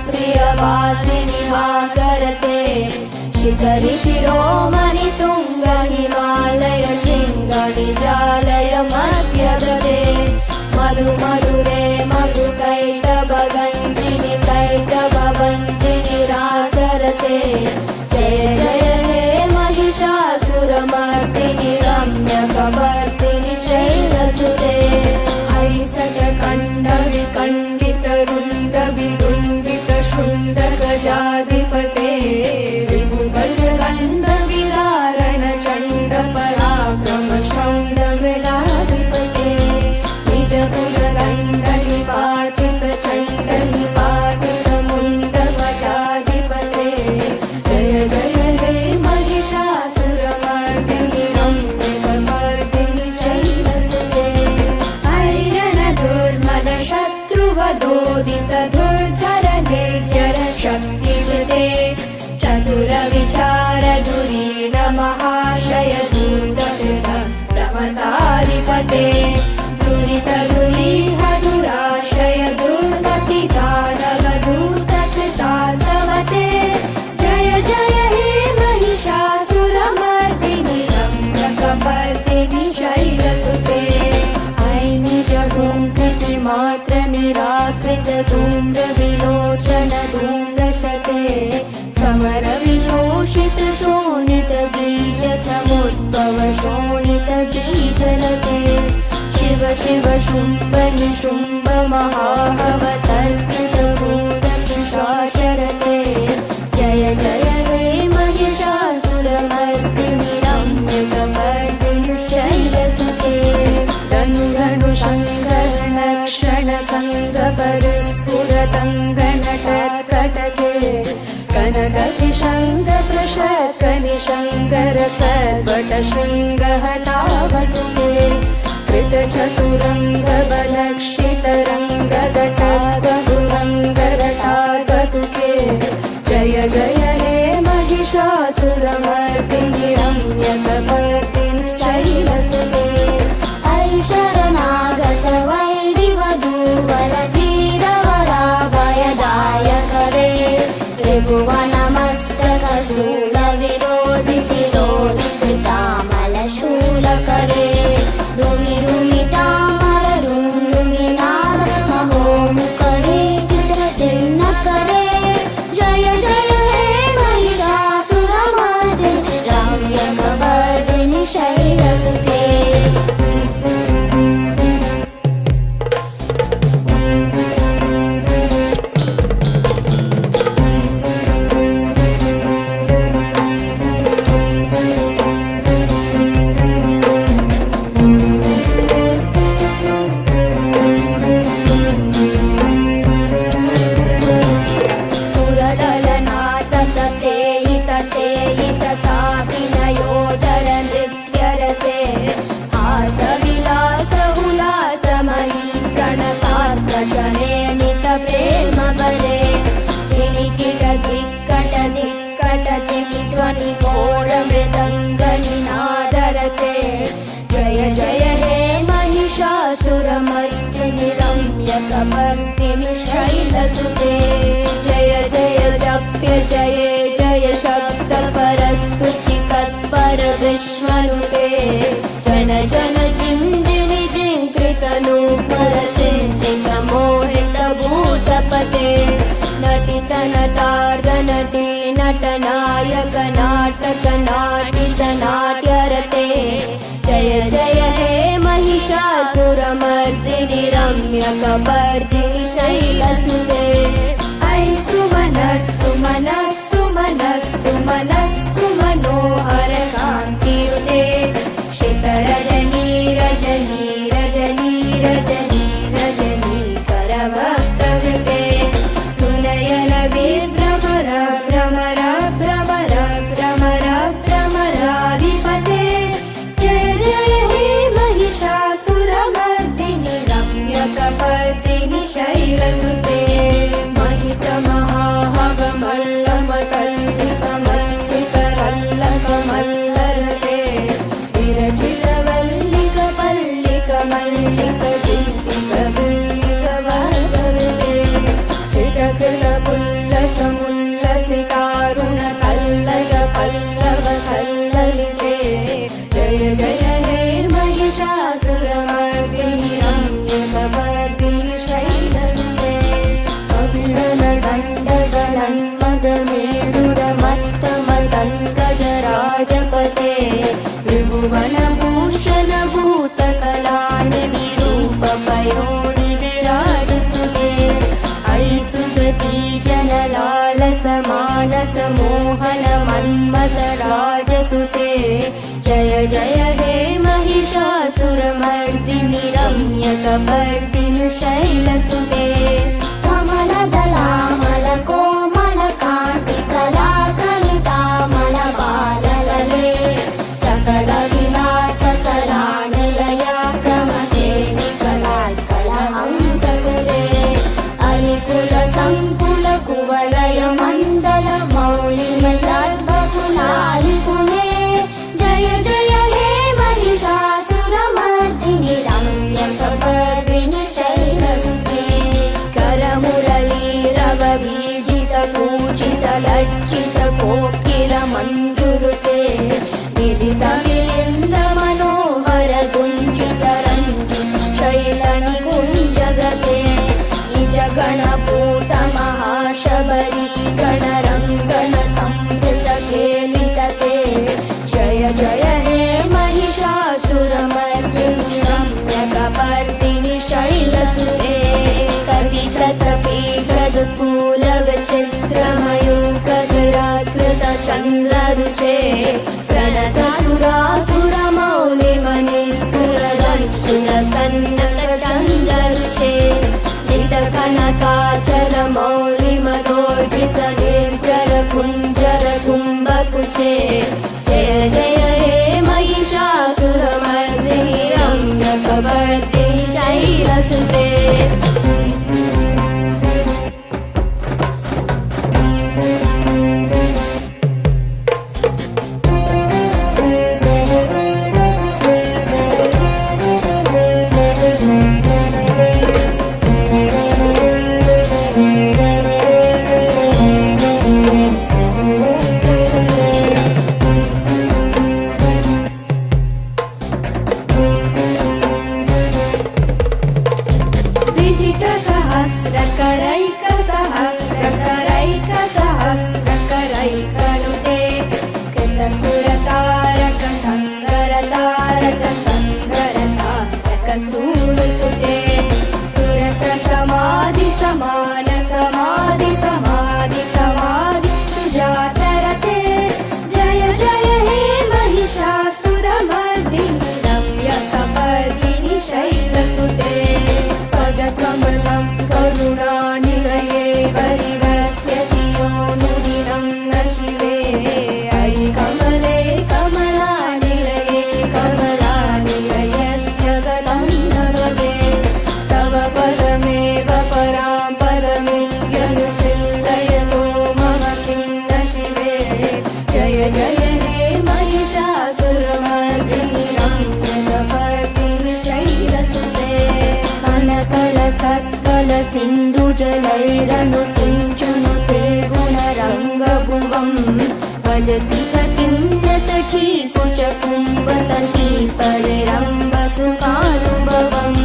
प्रियवासिनि हासरते शिखरि शिरोमणि तुंग हिमालय शृंग निजालय मध्यगते मधु मधुरे मधु कैटभ गंजिनि कैटभ वंजिनि रासरते जय जय हे महिषासुरमर्दिनि रम्यकपर्दिनि शैलसुते ऐसटकण्ड विकण्डित रुण्ड विदुण्डित शुण्ड गजाधिपते विभुगजगण्ड विदारण चण्ड पराक्रम शौण्ड विराधिपते निजकुलदण्ड निपातित चण्ड निपातित मुण्ड गजाधिपते जय जय हे महिषासुरमर्दिनि रम्यकपर्दिनि शैलसुते ऐरण दुर्मद शत्रुवधोदित दुर्धर निर्जर शक्तिवते चतुर विचार धुरीण महाशय दूतकृत प्रमदाधिपते दुरित दुरीह दुराशय दुर्मति दानव दूतकृतान्तवते जय जय हे महिषासुरमर्दिनि रम्यकपर्दिनि शैलसुते ऐ निजगुंकृति मात्र निराकृत धूम्र विलोचन धूम्रशते समर विशोषित शोणित बीज समुद्भव शोणित बीजलते शिव शिव शुंभ निशुंभ महाहवतर्पित भूत पिशाचरते जय जय हे महिषासुरमर्दिनि रम्यकपर्दिनि शैलसुते धनु धनु शङ्कर क्षण संग परस्फुरतङ्गन टत्कटके कनक किशङ्ग प्रशक निशङ्कर सर्वट शृङ्ग हतावटुके कृत चतुरङ्ग बलक्षित रङ्ग दटागुरङ्ग रटागतुके जय जय हे महिषासुरमर्दिनि रम्यकपर्दिनि शैलसुते ऐ शरणागत वैरिवधूवर वीरवराभयदायकरे त्रिभुवनमस्तक शूल विरोधि शिरोधि कृतामल शूलकरे रुमि रुमिता शैलसुते जय जय जप्य जये जय शब्द परस्तुति तत्पर विश्वनुते जन जन जिञ्जिनि जिङ्कृतनूपुर सिञ्चित मोहित भूतपते नटित नटार्ध नटी नटनायक नाटक नाटित नाट्यरते जय जय हे महिषासुरमर्दिनि रम्यकपर्दिनि शैलसुते ऐ सुमनस्सु मनस्सु मनस्सु मनस्सु मनोहर कान्तियुते शिखरजनी रजनी रजनी रजनी रजनी करभक्तवृते सुनयन विभ्रमर भ्रमर भ्रमर भ्रमर भ्रमराधिपते जय जय हे महिषासुरमर्दिनि रम्यकपर्दिनि शैलसुते महितमहाभमल्लमकल्लिकमल्लिकरल्लकमल्लरते विरचितवल्लिकपल्लिकमल्लिकजिल्लिकवल्लिकवर्गरते सितकृतपुल्लसमुल्लसितारुणकल्लकपल्लवसल्ललिते जय जय हे महिषासुरमर्दिनि रम्यकपर्दिनि शैलसुते अभिननदण्डगणन्मदमेरुरमत्तमतङ्गजराजपते त्रिभुवनभूषण भूतकलानिधि रूपपयोनिधिराजसुते ऐ सुगती जनलालसमानसमोहन मन्मथराजसुते जय जय हे महिषासुरमर्दिनि रम्यकपर्दिनि शैलसुते कमलदलामल कोमल कान्ति कलाकलितामल बाललले सकल विलास कलानिलय क्रमते निकलात्कलहंसकुले अलिकुल संकुल कुवलय मण्डल मौलिमलद्भकुलालिकुले जय जय हे महिषासुरमर्दिनि रम्यकपर्दिनि शैलसुते करमुरलीरवबीजित कूजित लज्जित कोकिल मञ्जुरुते विदित विलिन्द मनोहर गुञ्जित रञ्जित शैलनिकुञ्जगते निज गणपूत महाशबरी गणरङ्गन संवृत खेलितते जय जय हे महिषासुरमर्दिनि रम्यकपर्दिनि शैलसुते कटिततपीगदुकूलविचित्रमयूखगरास्कृत चन्द्ररुचे प्रणतसुरासुरमौलिमनिस्फुरदंशुलसन्नत चन्द्ररुचे जितकनकाचल मौलिमदोर्जित निर्जर कुञ्जर कुम्भकुचे जय जय हे महिषासुरमर्दिनि रम्यकपर्दिनि शैलसुते सहस्रकरैकसहस्रकरैकनुते कृतसुरतारक संगरतारक संगरतारक सूनुसुते सुरत समाधि समान समाधि समाधि समाधि सुजातरते जय जय हे महिषासुरमर्दिनि रम्यकपर्दिनि शैलसुते पदकमलं करुणानिलये परिवस्यति योनुदिनं न शिवे ऐ कमले कमलानिलये कमलानिलयस्य गतं भवते तव पदमेव परां पदमित्यनुचिन्तयतो मम किं न शिवे जय जय हे महिषासुरमर्दिनि रम्यकपर्दिनि शैलसुते कनकल सत्कल सिन्धु जनैरनुसिञ्चुनुते गुणरङ्गभुवम् भजति सखीं न सखी कुचकुम्भतटी परिरम्भसुखानुभवम्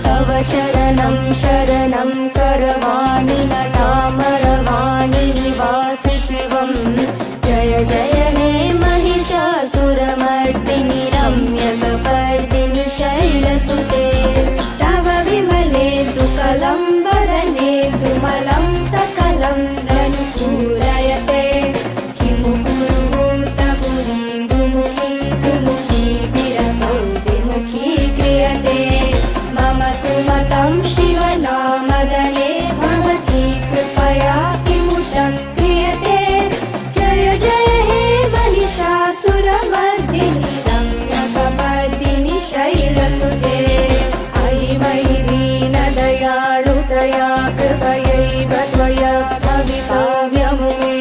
तव शरणं शरणं करवाणि नटामरवाणि निवासित्वम् जय जय हे महिषासुरमर्दिनि रम्यकपर्दिनि शैलसुते तव विमले दुकलं वदने दुमलं सकलं धनुपूरयते किमु कुरुभूतपुरीं दुमुखी सुमुखी विरसौ विमुखी क्रियते मम तु मतं शिवनामदने भवती कृपया किमुतं क्रियते जय जय हे महिषासुरमर्दिनि रम्यकपर्दिनि शैलसुते अहिमहि दीनदयाळु दया कृपयैव त्वया भविभाव्यमुमे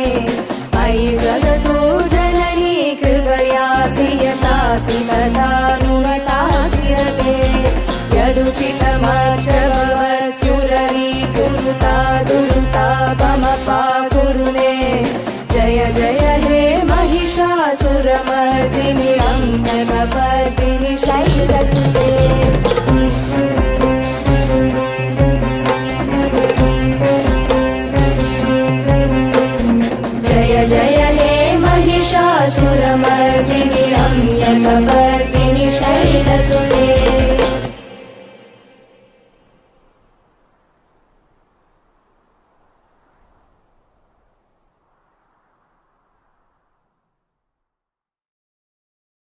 मयि जगतो जननी कृपयासि यतासि तथा नुमतासि रते यदुचितमच्युतमच्युतमच्युतं